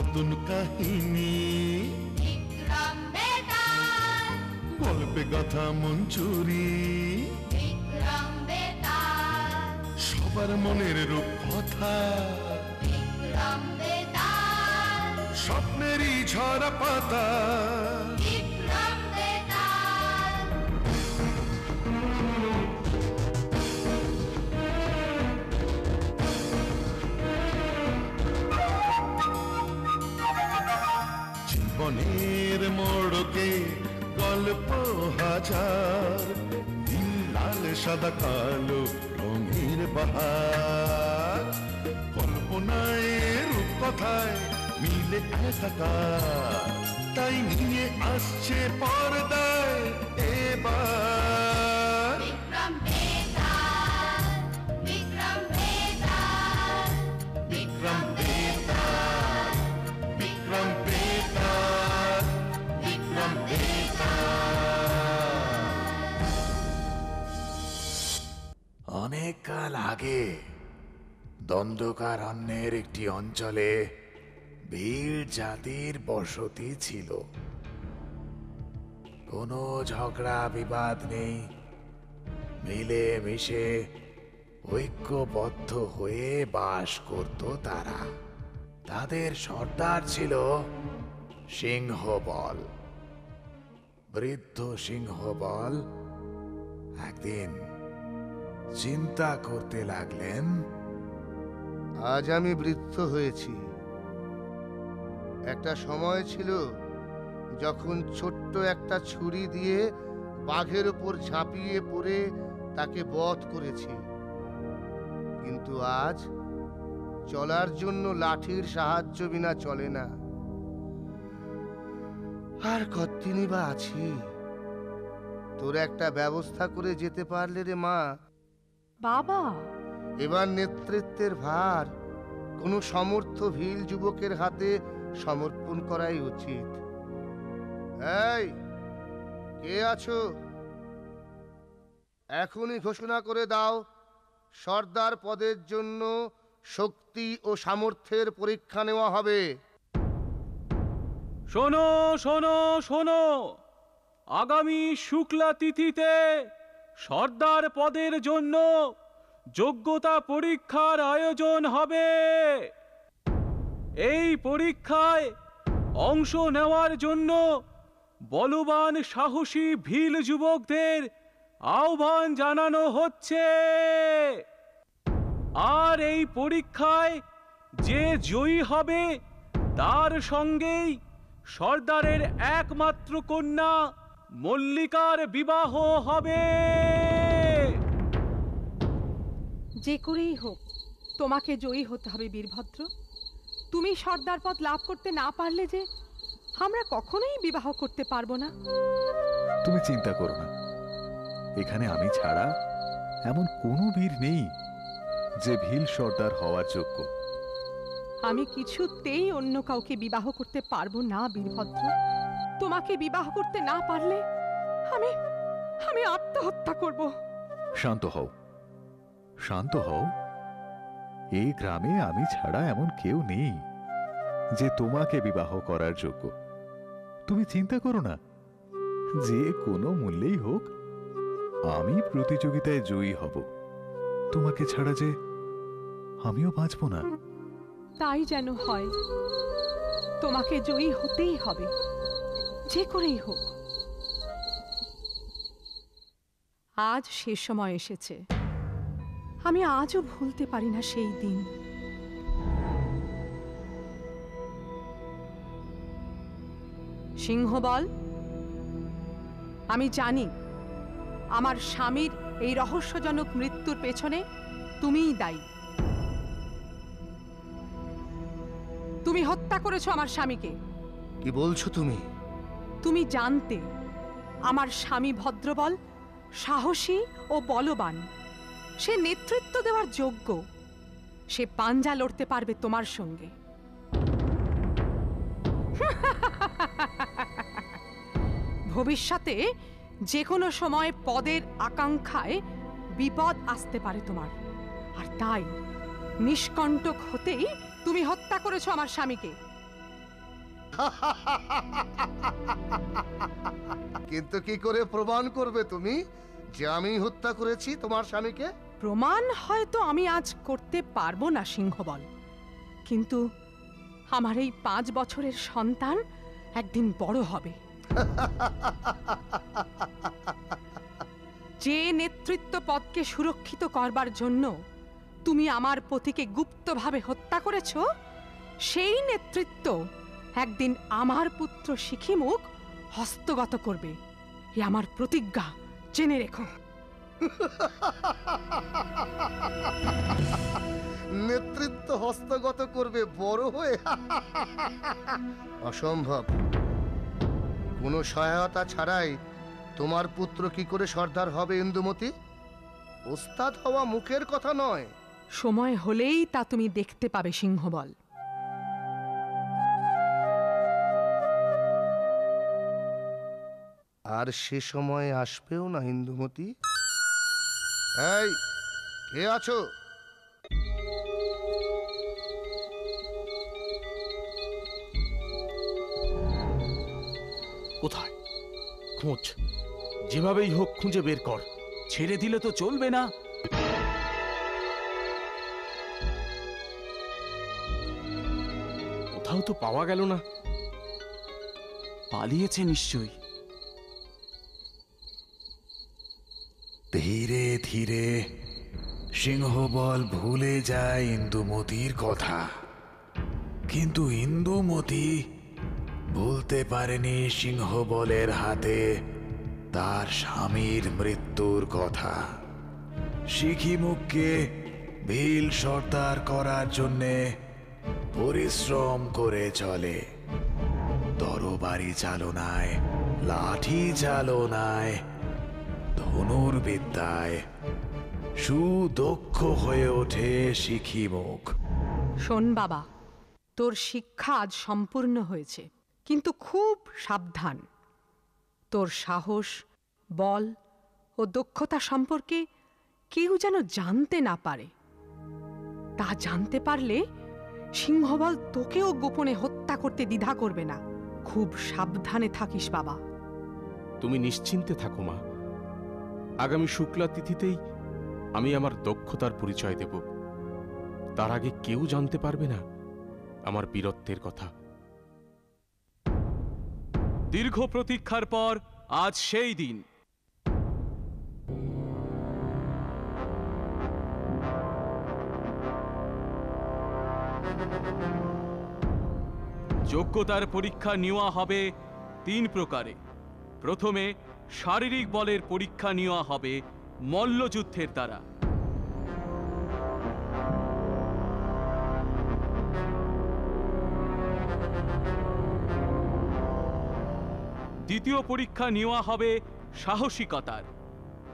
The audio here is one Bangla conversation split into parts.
নতুন কাহিনী, বিক্রম বেতাল গল্পে গাথা মঞ্চুরি, বিক্রম বেতাল সবার মনের রূপকথা, বিক্রম বেতাল স্বপ্নেরই ঝরা পাতা। বিক্রম বেতাল জীবনের মোড়কে গল্প হাজার, নীল লাল সাদা কালো রঙের বাহার, কল্পনায় রূপকথায় মিলে একাকার, তাই নিয়ে আসছে পর্দায় এবার বিক্রম বেতাল, বিক্রম বেতাল, বিক্রম বেতাল, বিক্রম বেতাল, বিক্রম বেতাল। অনেক কাল আগে দণ্ডকারণ্যের একটি অঞ্চলে ভিড় জাতির বসতি ছিল। কোনো ঝগড়া বিবাদ নেই, মিলে মিশে ঐক্যবদ্ধ হয়ে বাস করত তারা। তাদের সর্দার ছিল সিংহবল। বৃদ্ধ সিংহবল একদিন চিন্তা করতে লাগলেন, আজ আমি বৃদ্ধ হয়েছি। একটা সময় ছিল যখন ছোট্ট একটা ছুরি দিয়ে বাঘের উপর ঝাঁপিয়ে পড়ে তাকে বধ করেছি, কিন্তু আজ চলার জন্য লাঠির সাহায্য বিনা চলে না। আর কতদিনই বা আছি। তোর একটা ব্যবস্থা করে যেতে পারলে রে মা। বাবা, এবার নেতৃত্বের ভার কোনো সমর্থ ভিল যুবকের হাতে সমর্পণ করাই উচিত। এই, কে আছো? এখনই ঘোষণা করে দাও, সর্দার পদের জন্য শক্তি ও সামর্থ্যের পরীক্ষা নেওয়া হবে। শোনো শোনো শোনো, আগামী শুক্লা তিথিতে সর্দার পদের জন্য যোগ্যতা পরীক্ষার আয়োজন হবে। এই পরীক্ষায় অংশ নেওয়ার জন্য বলবান সাহসী ভিল যুবকদের আহ্বান জানানো হচ্ছে। আর এই পরীক্ষায় যে জয়ী হবে তার সঙ্গেই সর্দারের একমাত্র কন্যা মল্লিকার বিবাহ হবে। যে করেই হোক তোমাকে জয়ী হতে হবে বীরভদ্র। তুমি সর্দার পদ লাভ করতে না পারলে যে আমরা কখনোই বিবাহ করতে পারবো না। তুমি চিন্তা করো না, এখানে আমি ছাড়া এমন কোনো বীর নেই যে ভিল সর্দার হওয়ার যোগ্য। আমি কিছুতেই অন্য কাউকে বিবাহ করতে পারবো না বীরভদ্র। তোমাকে বিবাহ করতে না পারলে আমি আমি আত্মহত্যা করব। শান্ত হও, শান্ত হও। এই গ্রামে আমি ছাড়া এমন কেউ নেই যে তোমাকে বিবাহ করার যোগ্য। তুমি চিন্তা করো না, যে কোনো মূল্যেই হোক আমি প্রতিযোগিতায় জয়ী হব। তোমাকে ছাড়া যে আমিও বাঁচব না। তাই যেন হয়। তোমাকে জয়ী হতেই হবে, যে করেই হোক। আজ শেষ সময় এসেছে। আমি আজও ভুলতে পারি না সেই দিন। সিংহবল, আমি জানি আমার স্বামীর এই রহস্যজনক মৃত্যুর পেছনে তুমিই দায়ী। তুমি হত্যা করেছো আমার স্বামীকে। কি বলছো তুমি? তুমি জানতে আমার স্বামী ভদ্রবল সাহসী ও বলবান। সে নেতৃত্ব দেওয়ার যোগ্য। সে পাঞ্জা লড়তে পারবে তোমার সঙ্গে। ভবিষ্যতে যে কোনো সময় পদের আকাঙ্ক্ষায় বিপদ আসতে পারে তোমার, আর তাই নিষ্কণ্টক হতেই তুমি হত্যা করেছো আমার স্বামীকে। কিন্তু কি করে প্রমাণ করবে তুমি যে আমি হত্যা করেছি তোমার স্বামীকে? প্রমাণ হয়তো আমি আজ করতে পারবো না সিংহবল, কিন্তু আমার এই 5 বছরের সন্তান একদিন বড় হবে। যে নেতৃত্ব পদকে সুরক্ষিত করবার জন্য তুমি আমার পতিকে গুপ্তভাবে হত্যা করেছ, সেই নেতৃত্ব একদিন আমার পুত্র শিখিমুখ হস্তগত করবে। এ আমার প্রতিজ্ঞা, জেনে রেখো। নেতৃত্ব হস্তগত করবে বড় হয়ে? অসম্ভব। কোনো সহায়তা ছাড়াই তোমার পুত্র কি করে সর্দার হবে ইন্দুমতি? ওস্তাদ হওয়া মুখের কথা নয়। সময় হলেই তা তুমি দেখতে পাবে সিংহবল। আর সে সময় আসবেও না ইন্দুমতি। এই, কে আছো? কোথায়? খোঁজ, যেভাবেই হোক খুঁজে বের কর। ছেড়ে দিলে তো চলবে না। কোথাও তো পাওয়া গেল না। পালিয়েছে নিশ্চয়ই। ধীরে ধীরে সিংহবল ভুলে যায় ইন্দুমতির কথা, কিন্তু ইন্দুমতি ভুলতে পারেনি সিংহবলের হাতে তার স্বামীর মৃত্যুর কথা। শিখিমুখকে ভীল সর্দার করার জন্যে পরিশ্রম করে চলে। তরবারি চালনায়, লাঠি চালনায়, ধনুর্বিদ্যায় সুদক্ষ হয়ে ওঠে শিখিমুখ। শোন বাবা, তোর শিক্ষা আজ সম্পূর্ণ হয়েছে, কিন্তু খুব সাবধান। তোর সাহস, বল ও দক্ষতা সম্পর্কে কেউ যেন জানতে না পারে। তা জানতে পারলে সিংহবল তোকেও গোপনে হত্যা করতে দ্বিধা করবে না। খুব সাবধানে থাকিস বাবা। তুমি নিশ্চিন্তে থাকো মা। আগামী শুক্লা তিথিতেই আমি আমার দক্ষতার পরিচয় দেব। তার আগে কেউ জানতে পারবে না আমার বীরত্বের কথা। দীর্ঘ প্রতীক্ষার পর আজ সেই দিন। যোগ্যতার পরীক্ষা নেওয়া হবে 3 প্রকারে। প্রথমে শারীরিক বলের পরীক্ষা নেওয়া হবে মল্লযুদ্ধের দ্বারা। দ্বিতীয় পরীক্ষা নেওয়া হবে সাহসিকতার,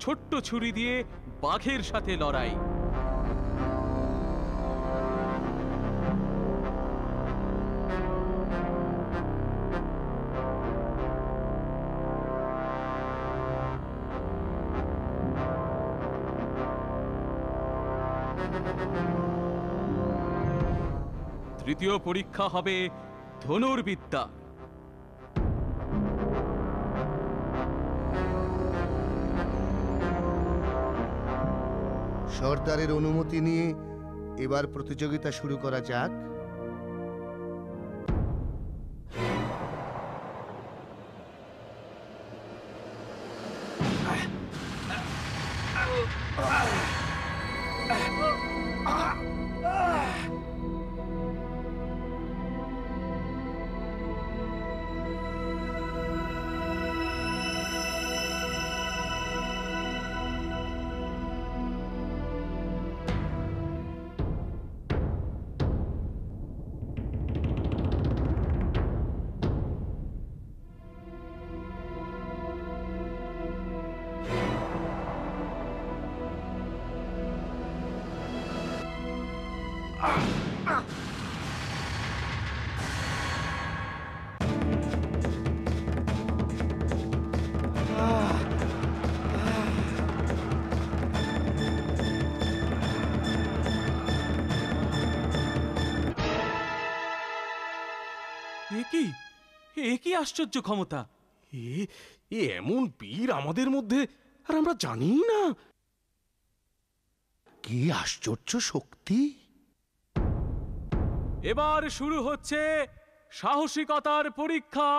ছোট্ট ছুরি দিয়ে বাঘের সাথে লড়াই। তৃতীয় পরীক্ষা হবে ধনুর্বিদ্যা। সর্দারের অনুমতি নিয়ে এবার প্রতিযোগিতা শুরু করা যাক। এ কি? এ কি আশ্চর্য ক্ষমতা! এ এ এমন বীর আমাদের মধ্যে, আর আমরা জানি না। কি আশ্চর্য শক্তি! এবার শুরু হচ্ছে সাহসিকতার পরীক্ষা।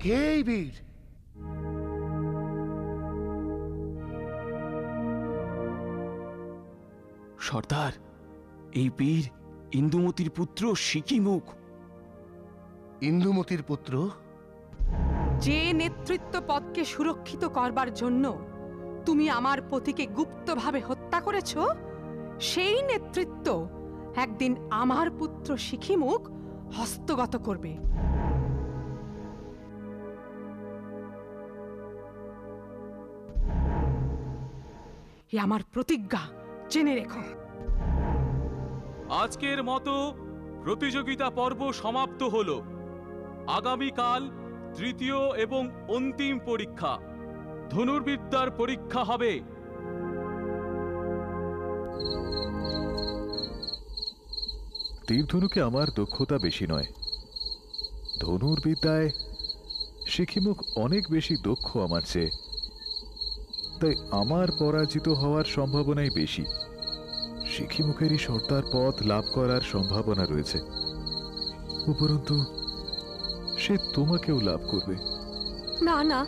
কে এই বীর? সর্দার, এই বীর ইন্দুমতির পুত্র সিকিমুখ। ইন্দুমতির পুত্র? যে নেতৃত্ব পদকে সুরক্ষিত করবার জন্য তুমি আমার পতিকে গুপ্তভাবে হত্যা করেছ, সেই নেতৃত্ব একদিন আমার পুত্র সিকিমুখ হস্তগত করবে। এ আমার প্রতিজ্ঞা, জেনে রেখো। আজকের মতো প্রতিযোগিতা পর্ব সমাপ্ত হলো। আগামীকাল তৃতীয় এবং অন্তিম পরীক্ষা, ধনুর্বিদ্যার পরীক্ষা হবে। তীরধনুকে আমার দক্ষতা বেশি নয়, ধনুর্বিদ্যায় সিকিমুখ অনেক বেশি দক্ষ আমার চেয়ে, তাই আমার পরাজিত হওয়ার সম্ভাবনাই বেশি। সিকিমুখেরই সর্দার পদ লাভ করার সম্ভাবনা রয়েছে, উপরন্তু সে তোমাকেও লাভ করবে। না না,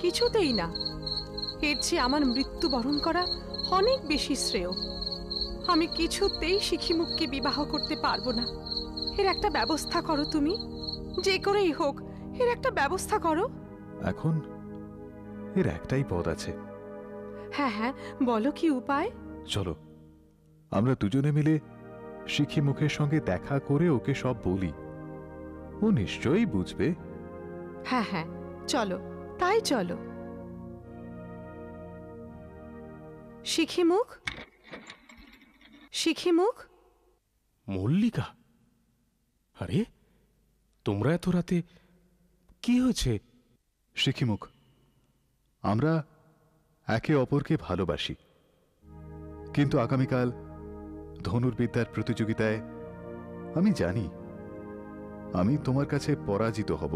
কিছুতেই না। এর চেয়ে আমার মৃত্যুবরণ করা অনেক বেশি শ্রেয়। আমি কিছুতেই সিকিমুখকে বিবাহ করতে পারবো না। এর একটা ব্যবস্থা করো তুমি, যে করেই হোক এর একটা ব্যবস্থা করো। এখন এর একটাই পদ আছে। হ্যাঁ হ্যাঁ, বলো কি উপায়? চলো আমরা দুজনে মিলে সিকিমুখের সঙ্গে দেখা করে ওকে সব বলি, ও নিশ্চয়ই বুঝবে। হ্যাঁ হ্যাঁ, চলো, তাই চলো। সিকিমুখ, সিকিমুখ। মল্লিকা, আরে তোমরা এত রাতে, কি হয়েছে? সিকিমুখ, আমরা একে অপরকে ভালোবাসি, কিন্তু আগামীকাল ধনুর্বিদ্যার প্রতিযোগিতায় আমি জানি আমি তোমার কাছে পরাজিত হব।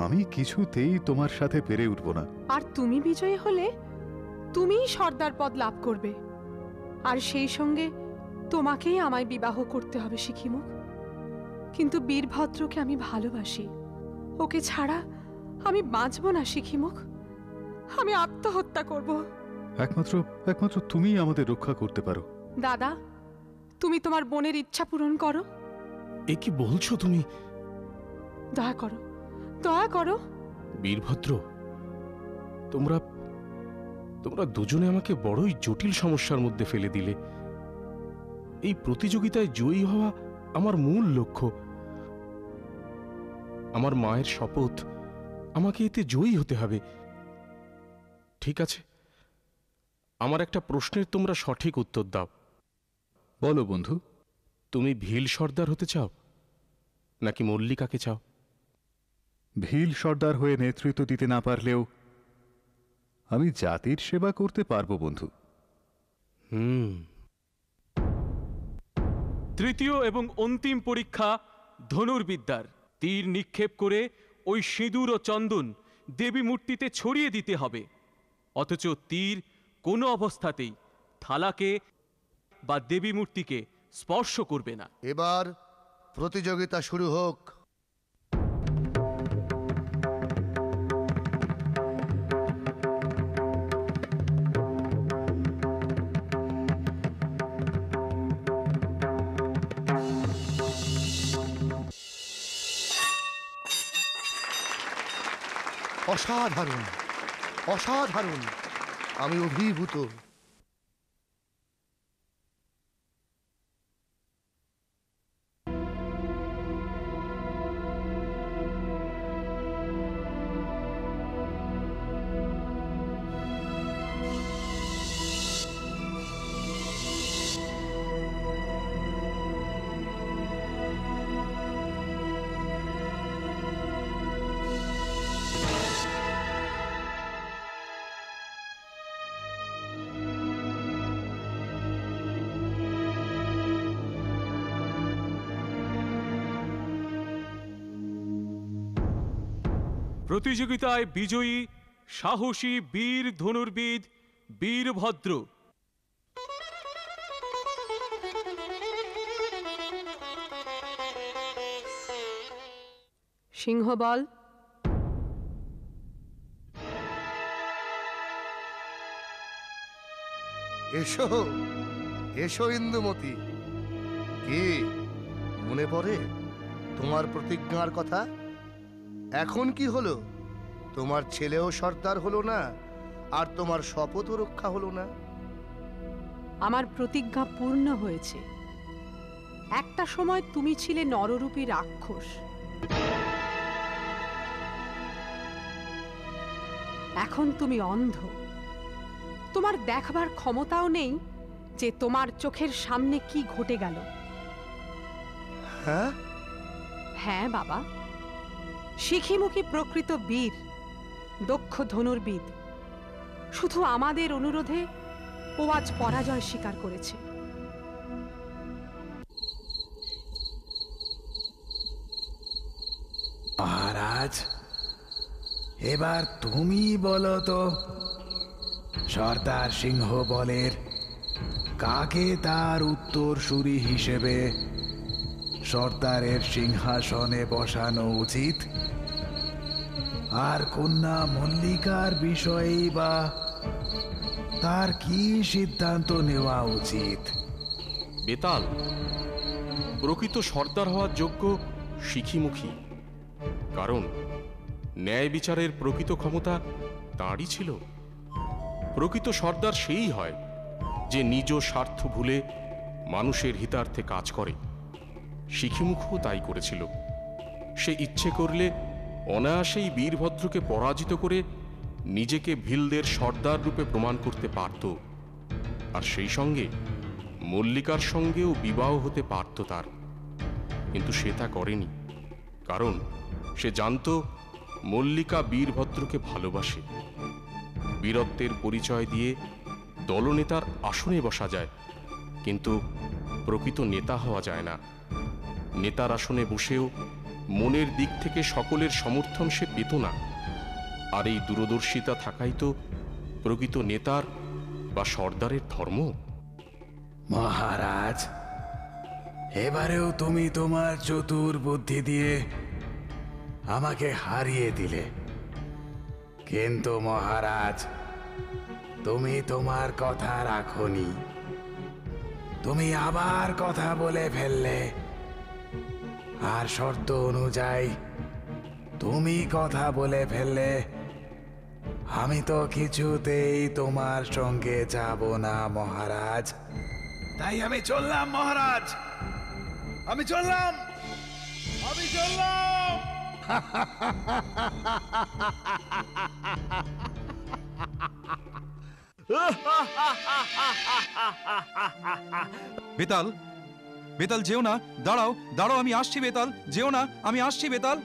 আমি কিছুতেই তোমার সাথে পেরে উঠব না। আর তুমি বিজয়ী হলে তুমিই সর্দার পদ লাভ করবে, আর সেই সঙ্গে তোমাকেই আমায় বিবাহ করতে হবে সিকিমুখ। কিন্তু বীরভদ্রকে আমি ভালোবাসি, ওকে ছাড়া আমি বাঁচব না সিকিমুখ। আমি আত্মহত্যা করব। একমাত্র তুমিই আমাদের রক্ষা করতে পারো। দাদা, তুমি তোমার বোনের ইচ্ছা পূরণ করো। এ কি বলছো তুমি? দয়া করো, দয়া করো। বীরভদ্র, তোমরা তোমরা দুজনে আমাকে বড়ই জটিল সমস্যার মধ্যে ফেলে দিলে। এই প্রতিযোগিতায় জয়ী হওয়া আমার মূল লক্ষ্য। আমার মায়ের শপথ, আমাকে এতে জয়ী হতে হবে। ঠিক আছে, আমার একটা প্রশ্নের তোমরা সঠিক উত্তর দাও। বলো বন্ধু। তুমি ভীল সর্দার হতে চাও নাকি মল্লিকাকে চাও? ভীল সর্দার হয়ে নেতৃত্ব দিতে না পারলেও আমি জাতির সেবা করতে পারবো বন্ধু। তৃতীয় এবং অন্তিম পরীক্ষা ধনুর্বিদ্যার। তীর নিক্ষেপ করে ওই সিঁদুর ও চন্দন দেবী মূর্তিতে ছড়িয়ে দিতে হবে, অথচ তীর কোনো অবস্থাতেই থালাকে বা দেবী মূর্তিকে স্পর্শ করবে না। এবার প্রতিযোগিতা শুরু হোক। অসাধারণ, অসাধারণ, আমি অভিভূত। প্রতিযোগিতায় বিজয়ী সাহসী বীর ধনুর্বিদ বীরভদ্র। সিংহ বল। এসো, এসো ইন্দুমতি। কি মনে পড়ে তোমার প্রতিজ্ঞার কথা? এখন কি হলো? তোমার ছেলেও সর্দার হলো না, আর তোমার শপথও রক্ষা হলো না। আমার প্রতিজ্ঞা পূর্ণ হয়েছে। একটা সময় তুমি ছিলে নররূপী রাক্ষস, এখন তুমি অন্ধ। তোমার দেখবার ক্ষমতাও নেই যে তোমার চোখের সামনে কি ঘটে গেল। হ্যাঁ, হ্যাঁ বাবা, শিখিমুখী প্রকৃত বীর, দক্ষ ধনুর্বিদ, শুধু আমাদের অনুরোধে ও আজ পরাজয় স্বীকার করেছে। মহারাজ, এবার তুমি বলো তো, সর্দার সিংহ বলের কাকে তার উত্তরসূরি হিসেবে সর্দারের সিংহাসনে বসানো উচিত, আর কন্যা মল্লিকার বিষয়েই বা তার কি সিদ্ধান্ত নেওয়া উচিত? বেতাল প্রকৃত সর্দার হওয়ার যোগ্য শিখিমুখী, কারণ ন্যায় বিচারের প্রকৃত ক্ষমতা তাঁরই ছিল। প্রকৃত সর্দার সেই হয় যে নিজ স্বার্থ ভুলে মানুষের হিতার্থে কাজ করে। শিখিমুখও তাই করেছিল। সে ইচ্ছে করলে অনায়াসেই বীরভদ্রকে পরাজিত করে নিজেকে ভিলদের সর্দার রূপে প্রমাণ করতে পারত, আর সেই সঙ্গে মল্লিকার সঙ্গেও বিবাহ হতে পারত তার। কিন্তু সে তা করেনি, কারণ সে জানত মল্লিকা বীরভদ্রকে ভালোবাসে। বীরত্বের পরিচয় দিয়ে দলনেতার আসনে বসা যায়, কিন্তু প্রকৃত নেতা হওয়া যায় না। নেতার আসনে বসেও মনের দিক থেকে সকলের সমর্থন সে পেত না, আর এই দূরদর্শিতা থাকাই তো প্রকৃত নেতার বা সর্দারের ধর্ম। মহারাজ, এবারেও তুমি তোমার চতুর বুদ্ধি দিয়ে আমাকে হারিয়ে দিলে, কিন্তু মহারাজ, তুমি তোমার কথা রাখোনি। তুমি আবার কথা বলে ফেললে, আর শর্ত অনুযায়ী তুমি কথা বলে ফেললে আমি তো কিছুতেই তোমার সঙ্গে যাব না মহারাজ। তাই আমি চললাম মহারাজ, আমি চললাম, আমি চললাম। বেতাল, বেতাল যেও না, দাঁড়াও, দাঁড়াও, আমি আসছি বেতাল, যেও না, আমি আসছি বেতাল।